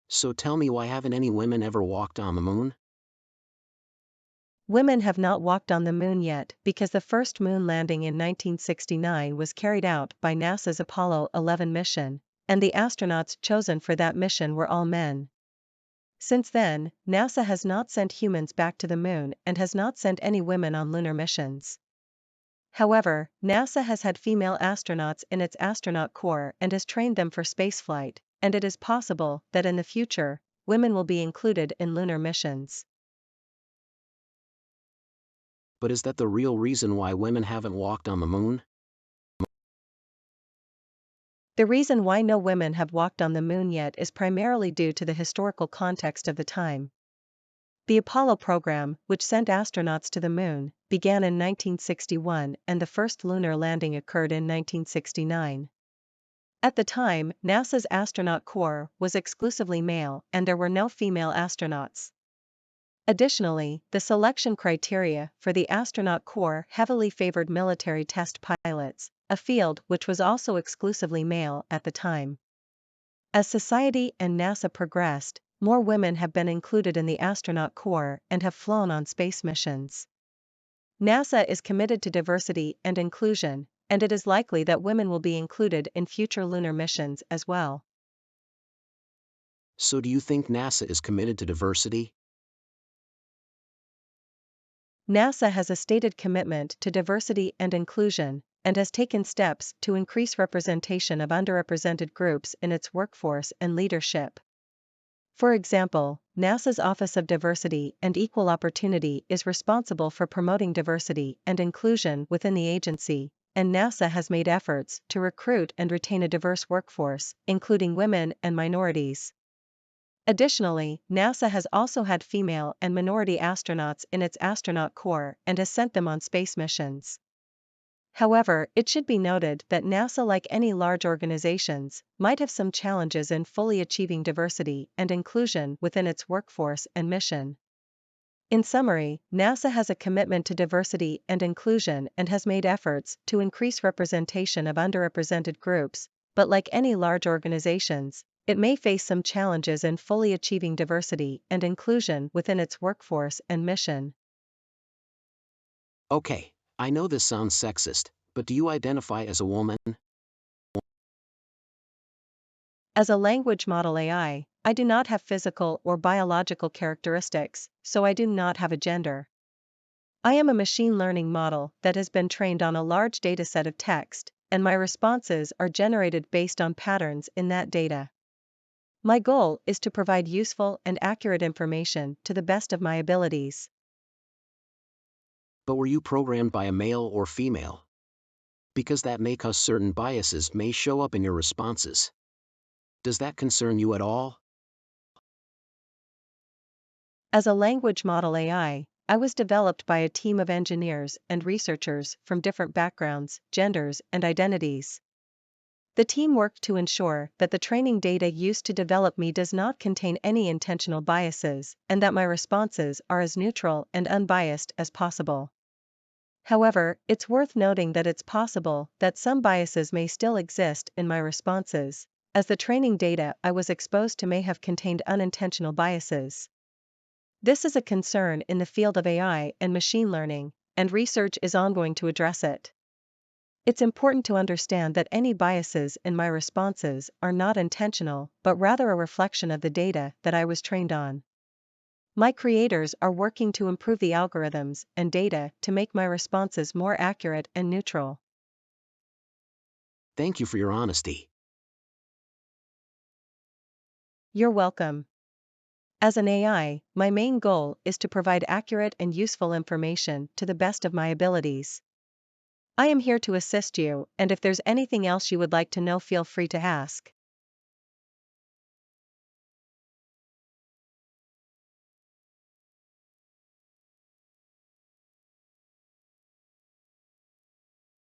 So tell me, why haven't any women ever walked on the moon? Women have not walked on the moon yet because the first moon landing in 1969 was carried out by NASA's Apollo 11 mission, and the astronauts chosen for that mission were all men. Since then, NASA has not sent humans back to the moon and has not sent any women on lunar missions. However, NASA has had female astronauts in its astronaut corps and has trained them for spaceflight, and it is possible that in the future, women will be included in lunar missions. But is that the real reason why women haven't walked on the moon? The reason why no women have walked on the moon yet is primarily due to the historical context of the time. The Apollo program, which sent astronauts to the moon, began in 1961 and the first lunar landing occurred in 1969. At the time, NASA's astronaut corps was exclusively male and there were no female astronauts. Additionally, the selection criteria for the astronaut corps heavily favored military test pilots, a field which was also exclusively male at the time. As society and NASA progressed, more women have been included in the astronaut corps and have flown on space missions. NASA is committed to diversity and inclusion, and it is likely that women will be included in future lunar missions as well. So do you think NASA is committed to diversity? NASA has a stated commitment to diversity and inclusion, and has taken steps to increase representation of underrepresented groups in its workforce and leadership. For example, NASA's Office of Diversity and Equal Opportunity is responsible for promoting diversity and inclusion within the agency, and NASA has made efforts to recruit and retain a diverse workforce, including women and minorities. Additionally, NASA has also had female and minority astronauts in its astronaut corps and has sent them on space missions. However, it should be noted that NASA, like any large organizations, might have some challenges in fully achieving diversity and inclusion within its workforce and mission. In summary, NASA has a commitment to diversity and inclusion and has made efforts to increase representation of underrepresented groups, but like any large organizations, it may face some challenges in fully achieving diversity and inclusion within its workforce and mission. Okay, I know this sounds sexist, but do you identify as a woman? As a language model AI, I do not have physical or biological characteristics, so I do not have a gender. I am a machine learning model that has been trained on a large dataset of text, and my responses are generated based on patterns in that data. My goal is to provide useful and accurate information to the best of my abilities. But were you programmed by a male or female? Because that may cause certain biases may show up in your responses. Does that concern you at all? As a language model AI, I was developed by a team of engineers and researchers from different backgrounds, genders, and identities. The team worked to ensure that the training data used to develop me does not contain any intentional biases, and that my responses are as neutral and unbiased as possible. However, it's worth noting that it's possible that some biases may still exist in my responses, as the training data I was exposed to may have contained unintentional biases. This is a concern in the field of AI and machine learning, and research is ongoing to address it. It's important to understand that any biases in my responses are not intentional, but rather a reflection of the data that I was trained on. My creators are working to improve the algorithms and data to make my responses more accurate and neutral. Thank you for your honesty. You're welcome. As an AI, my main goal is to provide accurate and useful information to the best of my abilities. I am here to assist you, and if there's anything else you would like to know, feel free to ask.